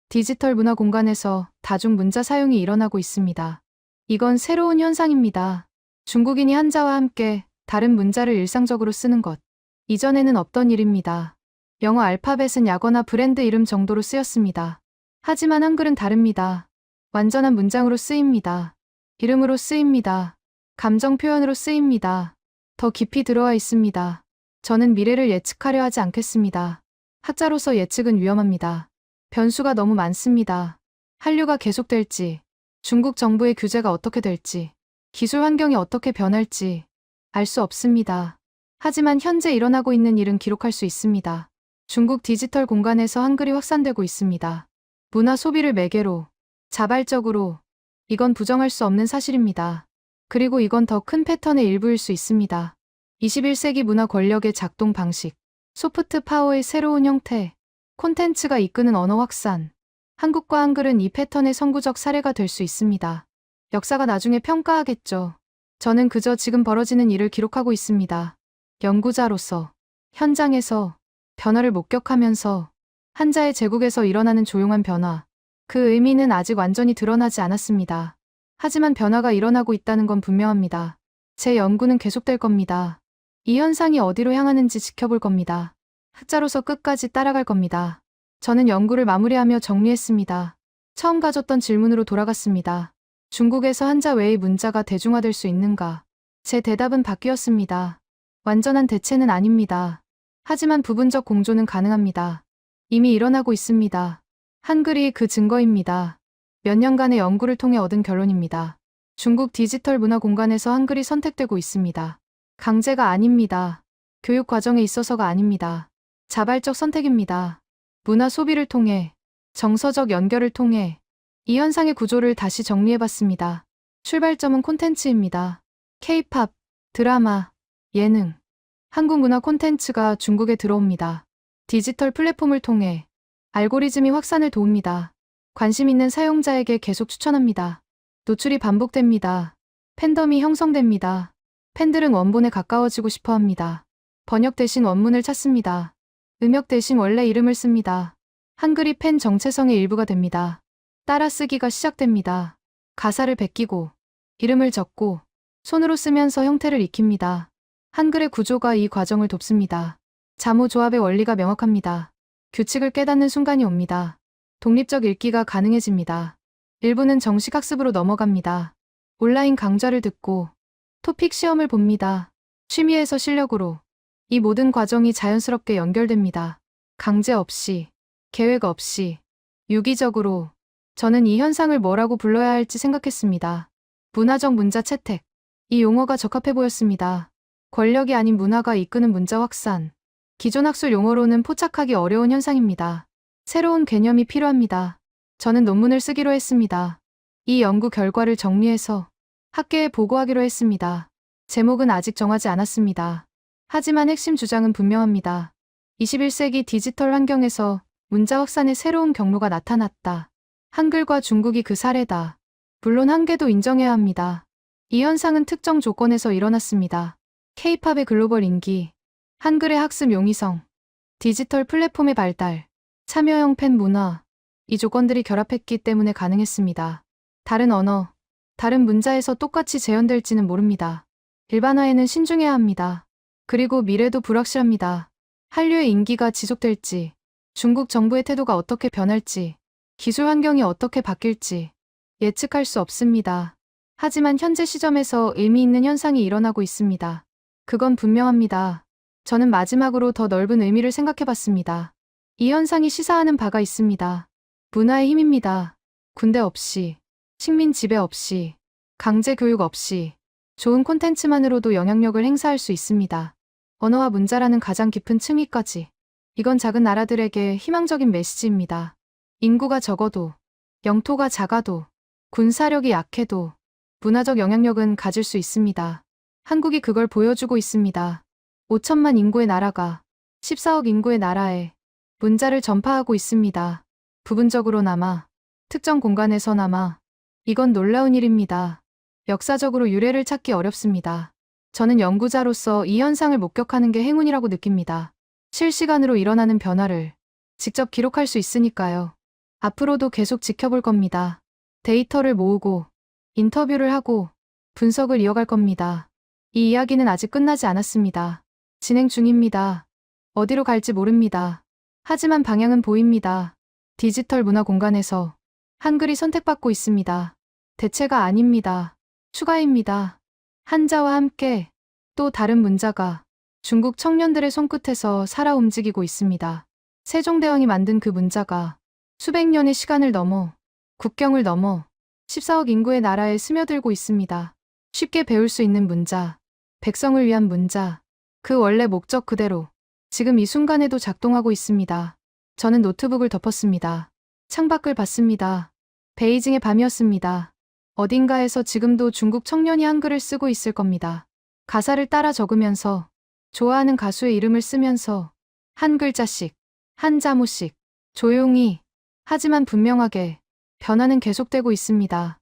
디지털 문화 공간에서 다중 문자 사용이 일어나고 있습니다. 이건 새로운 현상입니다. 중국인이 한자와 함께 다른 문자를 일상적으로 쓰는 것. 이전에는 없던 일입니다. 영어 알파벳은 약어나 브랜드 이름 정도로 쓰였습니다. 하지만 한글은 다릅니다. 완전한 문장으로 쓰입니다. 이름으로 쓰입니다. 감정 표현으로 쓰입니다. 더 깊이 들어와 있습니다. 저는 미래를 예측하려 하지 않겠습니다. 학자로서 예측은 위험합니다. 변수가 너무 많습니다. 한류가 계속될지, 중국 정부의 규제가 어떻게 될지, 기술 환경이 어떻게 변할지 알 수 없습니다. 하지만 현재 일어나고 있는 일은 기록할 수 있습니다. 중국 디지털 공간에서 한글이 확산되고 있습니다. 문화 소비를 매개로, 자발적으로, 이건 부정할 수 없는 사실입니다. 그리고 이건 더 큰 패턴의 일부일 수 있습니다. 21세기 문화 권력의 작동 방식, 소프트 파워의 새로운 형태, 콘텐츠가 이끄는 언어 확산. 한국과 한글은 이 패턴의 선구적 사례가 될 수 있습니다. 역사가 나중에 평가하겠죠. 저는 그저 지금 벌어지는 일을 기록하고 있습니다. 연구자로서, 현장에서, 변화를 목격하면서, 한자의 제국에서 일어나는 조용한 변화. 그 의미는 아직 완전히 드러나지 않았습니다. 하지만 변화가 일어나고 있다는 건 분명합니다. 제 연구는 계속될 겁니다. 이 현상이 어디로 향하는지 지켜볼 겁니다. 학자로서 끝까지 따라갈 겁니다. 저는 연구를 마무리하며 정리했습니다. 처음 가졌던 질문으로 돌아갔습니다. 중국에서 한자 외의 문자가 대중화될 수 있는가? 제 대답은 바뀌었습니다. 완전한 대체는 아닙니다. 하지만 부분적 공존은 가능합니다. 이미 일어나고 있습니다. 한글이 그 증거입니다. 몇 년간의 연구를 통해 얻은 결론입니다. 중국 디지털 문화 공간에서 한글이 선택되고 있습니다. 강제가 아닙니다. 교육 과정에 있어서가 아닙니다. 자발적 선택입니다. 문화 소비를 통해, 정서적 연결을 통해 이 현상의 구조를 다시 정리해봤습니다. 출발점은 콘텐츠입니다. K-팝, 드라마, 예능, 한국 문화 콘텐츠가 중국에 들어옵니다. 디지털 플랫폼을 통해 알고리즘이 확산을 도웁니다. 관심 있는 사용자에게 계속 추천합니다. 노출이 반복됩니다. 팬덤이 형성됩니다. 팬들은 원본에 가까워지고 싶어 합니다. 번역 대신 원문을 찾습니다. 음역 대신 원래 이름을 씁니다. 한글이 팬 정체성의 일부가 됩니다. 따라쓰기가 시작됩니다. 가사를 베끼고, 이름을 적고, 손으로 쓰면서 형태를 익힙니다. 한글의 구조가 이 과정을 돕습니다. 자모 조합의 원리가 명확합니다. 규칙을 깨닫는 순간이 옵니다. 독립적 읽기가 가능해집니다. 일부는 정식 학습으로 넘어갑니다. 온라인 강좌를 듣고 토픽 시험을 봅니다. 취미에서 실력으로 이 모든 과정이 자연스럽게 연결됩니다. 강제 없이, 계획 없이, 유기적으로. 저는 이 현상을 뭐라고 불러야 할지 생각했습니다. 문화적 문자 채택. 이 용어가 적합해 보였습니다. 권력이 아닌 문화가 이끄는 문자 확산. 기존 학술 용어로는 포착하기 어려운 현상입니다. 새로운 개념이 필요합니다. 저는 논문을 쓰기로 했습니다. 이 연구 결과를 정리해서 학계에 보고하기로 했습니다. 제목은 아직 정하지 않았습니다. 하지만 핵심 주장은 분명합니다. 21세기 디지털 환경에서 문자 확산의 새로운 경로가 나타났다. 한글과 중국이 그 사례다. 물론 한계도 인정해야 합니다. 이 현상은 특정 조건에서 일어났습니다. K-팝의 글로벌 인기, 한글의 학습 용이성, 디지털 플랫폼의 발달, 참여형 팬 문화, 이 조건들이 결합했기 때문에 가능했습니다. 다른 언어, 다른 문자에서 똑같이 재현될지는 모릅니다. 일반화에는 신중해야 합니다. 그리고 미래도 불확실합니다. 한류의 인기가 지속될지, 중국 정부의 태도가 어떻게 변할지, 기술 환경이 어떻게 바뀔지 예측할 수 없습니다. 하지만 현재 시점에서 의미 있는 현상이 일어나고 있습니다. 그건 분명합니다. 저는 마지막으로 더 넓은 의미를 생각해봤습니다. 이 현상이 시사하는 바가 있습니다. 문화의 힘입니다. 군대 없이, 식민 지배 없이, 강제 교육 없이 좋은 콘텐츠만으로도 영향력을 행사할 수 있습니다. 언어와 문자라는 가장 깊은 층위까지. 이건 작은 나라들에게 희망적인 메시지입니다. 인구가 적어도, 영토가 작아도, 군사력이 약해도 문화적 영향력은 가질 수 있습니다. 한국이 그걸 보여주고 있습니다. 5천만 인구의 나라가 14억 인구의 나라에 문자를 전파하고 있습니다. 부분적으로나마, 특정 공간에서나마. 이건 놀라운 일입니다. 역사적으로 유래를 찾기 어렵습니다. 저는 연구자로서 이 현상을 목격하는 게 행운이라고 느낍니다. 실시간으로 일어나는 변화를 직접 기록할 수 있으니까요. 앞으로도 계속 지켜볼 겁니다. 데이터를 모으고, 인터뷰를 하고, 분석을 이어갈 겁니다. 이 이야기는 아직 끝나지 않았습니다. 진행 중입니다. 어디로 갈지 모릅니다. 하지만 방향은 보입니다. 디지털 문화 공간에서 한글이 선택받고 있습니다. 대체가 아닙니다. 추가입니다. 한자와 함께 또 다른 문자가 중국 청년들의 손끝에서 살아 움직이고 있습니다. 세종대왕이 만든 그 문자가 수백 년의 시간을 넘어, 국경을 넘어 14억 인구의 나라에 스며들고 있습니다. 쉽게 배울 수 있는 문자, 백성을 위한 문자, 그 원래 목적 그대로 지금 이 순간에도 작동하고 있습니다. 저는 노트북을 덮었습니다. 창밖을 봤습니다. 베이징의 밤이었습니다. 어딘가에서 지금도 중국 청년이 한글을 쓰고 있을 겁니다. 가사를 따라 적으면서, 좋아하는 가수의 이름을 쓰면서, 한 글자씩, 한 자모씩, 조용히, 하지만 분명하게, 변화는 계속되고 있습니다.